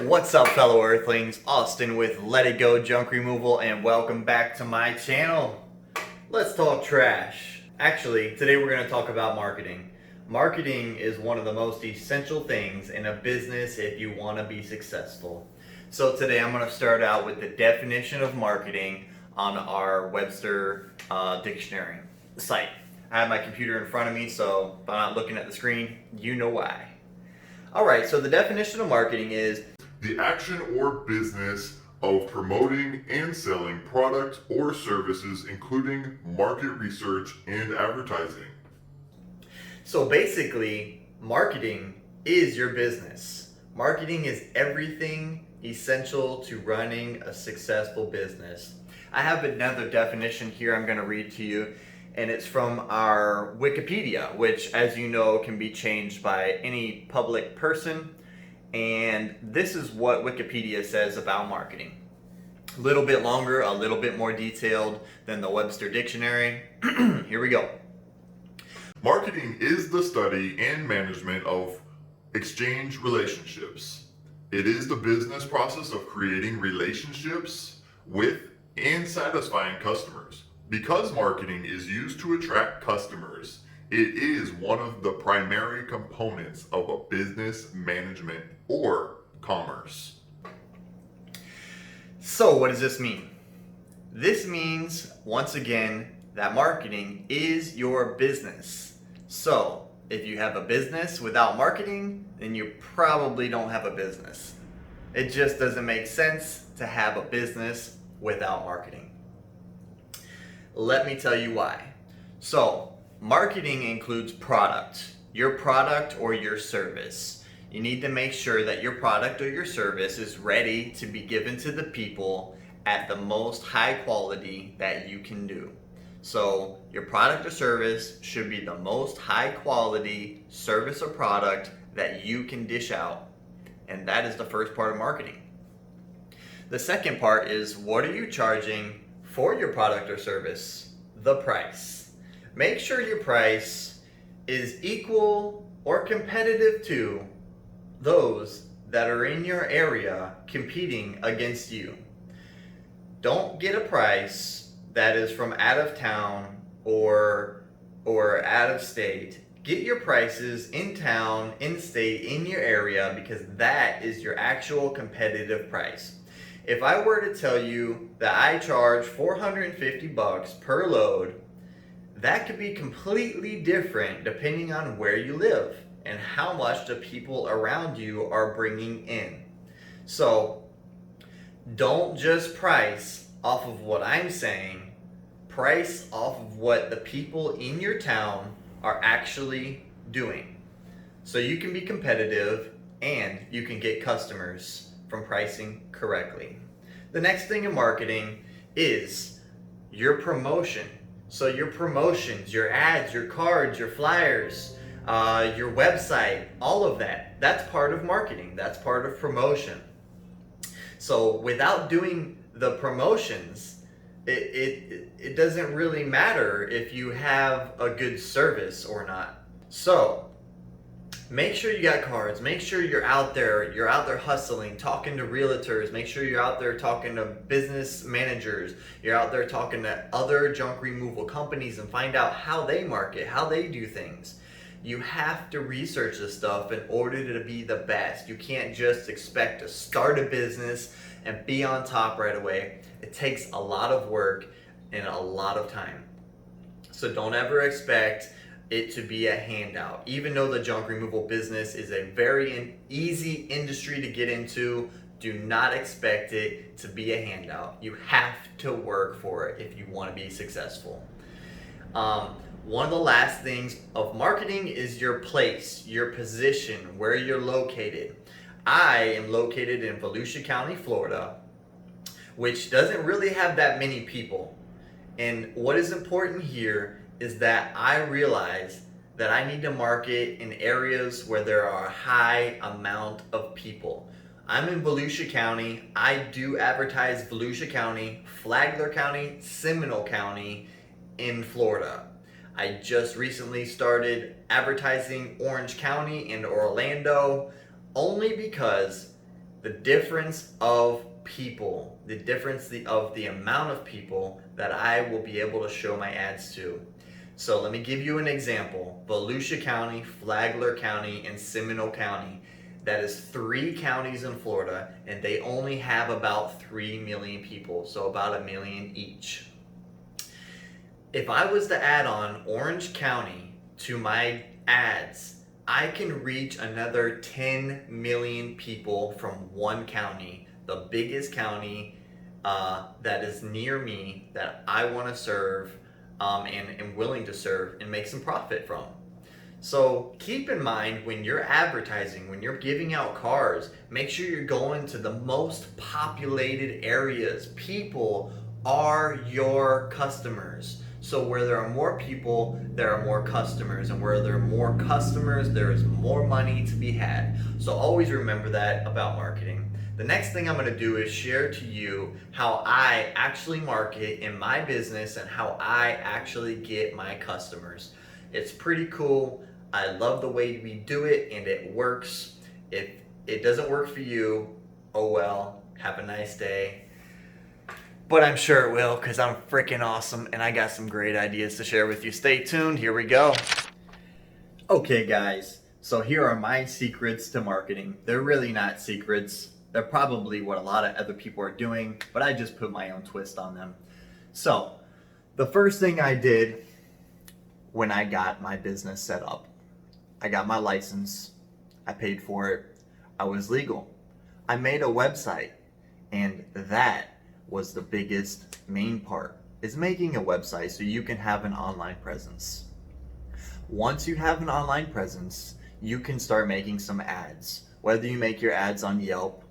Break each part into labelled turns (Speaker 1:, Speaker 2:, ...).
Speaker 1: What's up, fellow Earthlings? Austin with Let It Go Junk Removal, and welcome back to my channel. Let's talk trash. Actually, today we're going to talk about marketing. Marketing is one of the most essential things in a business if you want to be successful. So today I'm going to start out with the definition of marketing on our Webster dictionary site. I have my computer in front of me, so if I'm not looking at the screen, you know why. Alright, so the definition of marketing is
Speaker 2: the action or business of promoting and selling products or services, including market research and advertising.
Speaker 1: So basically, marketing is your business. Marketing is everything essential to running a successful business. I have another definition here I'm going to read to you, and it's from our Wikipedia, which, as you know, can be changed by any public person. And this is what Wikipedia says about marketing. A little bit longer, a little bit more detailed than the Webster Dictionary. Here we go.
Speaker 2: Marketing is the study and management of exchange relationships. It is the business process of creating relationships with and satisfying customers. Because marketing is used to attract customers, it is one of the primary components of a business management or commerce.
Speaker 1: So what does this mean? This means, once again, that marketing is your business. So if you have a business without marketing, then you probably don't have a business. It just doesn't make sense to have a business without marketing. Let me tell you why. So, marketing includes product, your product or your service. You need to make sure that your product or your service is ready to be given to the people at the most high quality that you can do. So, your product or service should be the most high quality service or product that you can dish out. And that is the first part of marketing. The second part is, what are you charging for your product or service? The price. Make sure your price is equal or competitive to those that are in your area competing against you. Don't get a price that is from out of town or out of state. Get your prices in town, in state, in your area, because that is your actual competitive price. If I were to tell you that I charge $450 per load, that could be completely different depending on where you live and how much the people around you are bringing in. So don't just price off of what I'm saying, price off of what the people in your town are actually doing. So you can be competitive and you can get customers from pricing correctly. The next thing in marketing is your promotion. So your promotions, your ads, your cards, your flyers, your website, all of that, that's part of marketing. That's part of promotion. So without doing the promotions, it doesn't really matter if you have a good service or not. So make sure you got cards. Make sure you're out there hustling, talking to realtors. Make sure you're out there talking to business managers. You're out there talking to other junk removal companies and find out how they market, how they do things. You have to research this stuff in order to be the best. You can't just expect to start a business and be on top right away. It takes a lot of work and a lot of time. So don't ever expect it to be a handout. Even though the junk removal business is a very easy industry to get into, do not expect it to be a handout. You have to work for it if you want to be successful. One of the last things of marketing is your place, your position, where you're located. I am located in Volusia County, Florida, which doesn't really have that many people. And what is important here is that I realize that I need to market in areas where there are a high amount of people. I'm in Volusia County. I do advertise Volusia County, Flagler County, Seminole County in Florida. I just recently started advertising Orange County and Orlando only because the difference of people, the difference of the amount of people that I will be able to show my ads to. So let me give you an example. Volusia County, Flagler County, and Seminole County. That is 3 counties in Florida, and they only have about 3 million people, so about 1 million each. If I was to add on Orange County to my ads, I can reach another 10 million people from one county, the biggest county that is near me that I want to serve and am willing to serve and make some profit from. So keep in mind when you're advertising, when you're giving out cars, make sure you're going to the most populated areas. People are your customers. So where there are more people, there are more customers. And where there are more customers, there is more money to be had. So always remember that about marketing. The next thing I'm going to do is share to you how I actually market in my business and how I actually get my customers. It's pretty cool. I love the way we do it and it works. If it doesn't work for you, oh well, have a nice day. But I'm sure it will because I'm freaking awesome and I got some great ideas to share with you. Stay tuned. Here we go. Okay, guys. So here are my secrets to marketing. They're really not secrets. They're probably what a lot of other people are doing, but I just put my own twist on them. So the first thing I did when I got my business set up, I got my license. I paid for it. I was legal. I made a website, and that was the biggest main part, is making a website so you can have an online presence. Once you have an online presence, you can start making some ads. Whether you make your ads on Yelp,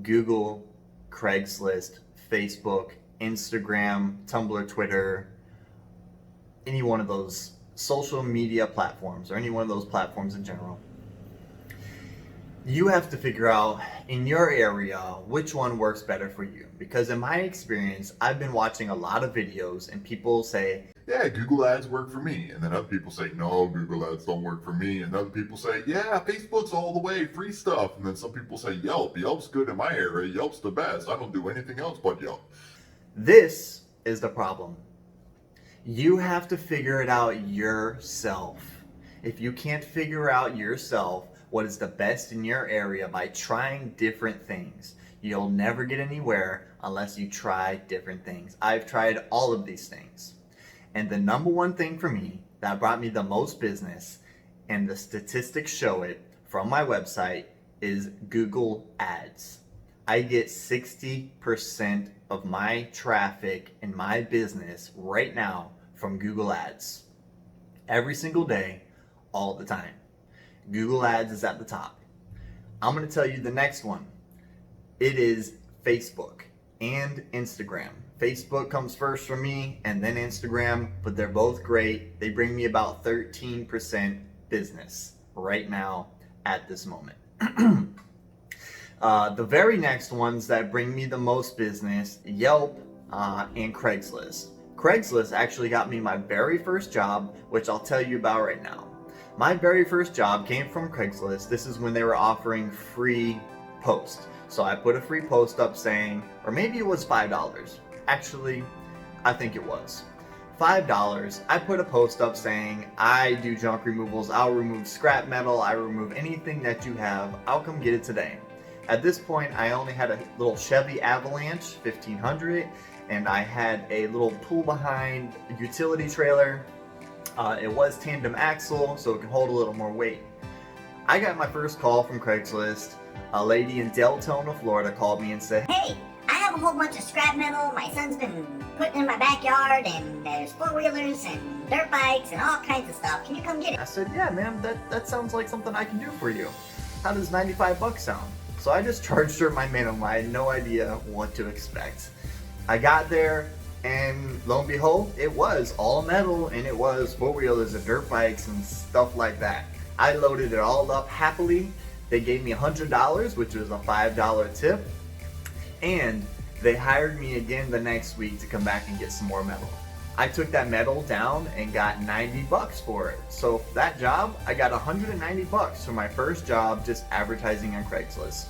Speaker 1: Google, Craigslist, Facebook, Instagram, Tumblr, Twitter, any one of those social media platforms or any one of those platforms in general. You have to figure out in your area which one works better for you. Because in my experience, I've been watching a lot of videos and people say,
Speaker 2: yeah, Google ads work for me. And then other people say, no, Google ads don't work for me. And other people say, yeah, Facebook's all the way, free stuff. And then some people say, Yelp's good in my area. Yelp's the best. I don't do anything else but Yelp.
Speaker 1: This is the problem. You have to figure it out yourself. If you can't figure out yourself what is the best in your area by trying different things, you'll never get anywhere unless you try different things. I've tried all of these things. And the number one thing for me that brought me the most business, and the statistics show it from my website, is Google Ads. I get 60% of my traffic in my business right now from Google Ads. Every single day, all the time. Google Ads is at the top. I'm going to tell you the next one. It is Facebook and Instagram. Facebook comes first for me and then Instagram, but they're both great. They bring me about 13% business right now at this moment. The very next ones that bring me the most business, Yelp and Craigslist. Craigslist actually got me my very first job, which I'll tell you about right now. My very first job came from Craigslist. This is when they were offering free posts. So I put a free post up saying, or maybe it was $5. Actually, I think it was $5. I put a post up saying, I do junk removals. I'll remove scrap metal. I remove anything that you have. I'll come get it today. At this point, I only had a little Chevy Avalanche 1500, and I had a little pull behind utility trailer. It was tandem axle, so it can hold a little more weight. I got my first call from Craigslist. A lady in Deltona, Florida called me and said,
Speaker 3: hey, I have a whole bunch of scrap metal my son's been putting in my backyard, and there's four-wheelers and dirt bikes and all kinds of stuff. Can you come get it?
Speaker 1: I said, yeah, ma'am, that sounds like something I can do for you. How does $95 sound? So I just charged her my minimum. I had no idea what to expect. I got there, and lo and behold, it was all metal, and it was four-wheelers and dirt bikes and stuff like that. I loaded it all up happily. They gave me $100, which was a $5 tip, and they hired me again the next week to come back and get some more metal. I took that metal down and got $90 for it. So that job, I got $190 for my first job just advertising on Craigslist.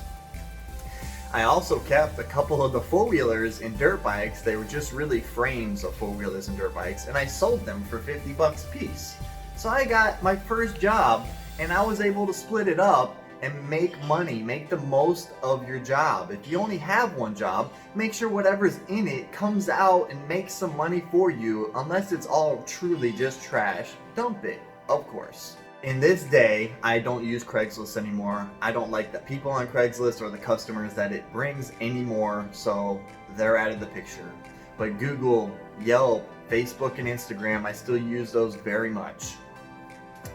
Speaker 1: I also kept a couple of the four-wheelers and dirt bikes. They were just really frames of four-wheelers and dirt bikes, and I sold them for 50 bucks a piece. So I got my first job, and I was able to split it up and make money, make the most of your job. If you only have one job, make sure whatever's in it comes out and makes some money for you, unless it's all truly just trash. Dump it, of course. In this day, I don't use Craigslist anymore. I don't like the people on Craigslist or the customers that it brings anymore, so they're out of the picture. But Google, Yelp, Facebook, and Instagram, I still use those very much.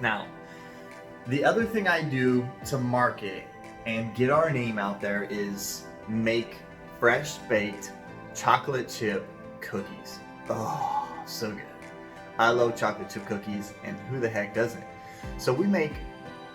Speaker 1: Now, the other thing I do to market and get our name out there is make fresh baked chocolate chip cookies. Oh, so good. I love chocolate chip cookies, and who the heck doesn't? So we make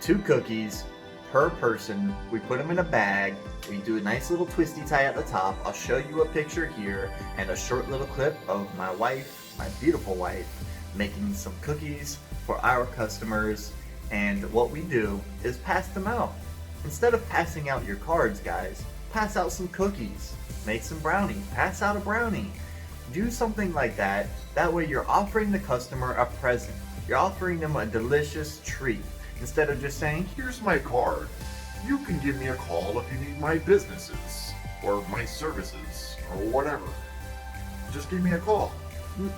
Speaker 1: 2 cookies per person. We put them in a bag. We do a nice little twisty tie at the top. I'll show you a picture here and a short little clip of my wife, my beautiful wife, making some cookies for our customers. And what we do is pass them out. Instead of passing out your cards, guys, pass out some cookies. Make some brownies. Pass out a brownie. Do something like that. That way you're offering the customer a present. You're offering them a delicious treat. Instead of just saying,
Speaker 2: Here's my card. You can give me a call if you need my businesses or my services or whatever. Just give me a call.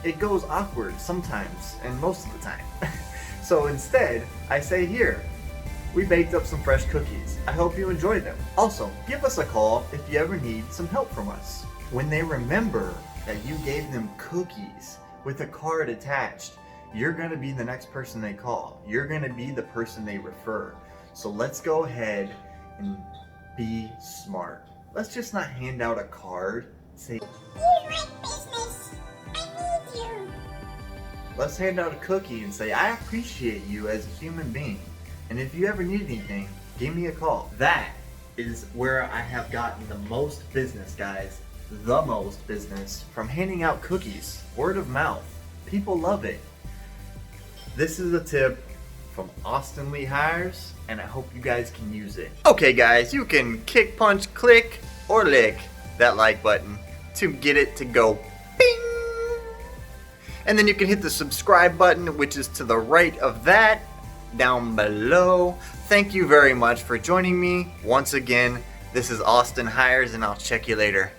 Speaker 1: it goes awkward sometimes and most of the time. So instead, I say, here, we baked up some fresh cookies. I hope you enjoy them. Also, give us a call if you ever need some help from us. When they remember that you gave them cookies with a card attached, you're gonna be the next person they call. You're gonna be the person they refer. So let's go ahead and be smart. Let's just not hand out a card, say,
Speaker 3: Here's my business. I need you.
Speaker 1: let's hand out a cookie and say, I appreciate you as a human being. And if you ever need anything, give me a call. That is where I have gotten the most business, guys. The most business from handing out cookies. Word of mouth. People love it. This is a tip from Austin Hiers, and I hope you guys can use it. Okay, guys, you can kick, punch, click, or lick that like button to get it to go bing. And then you can hit the subscribe button, which is to the right of that, down below. Thank you very much for joining me. Once again, this is Austin Hiers, and I'll check you later.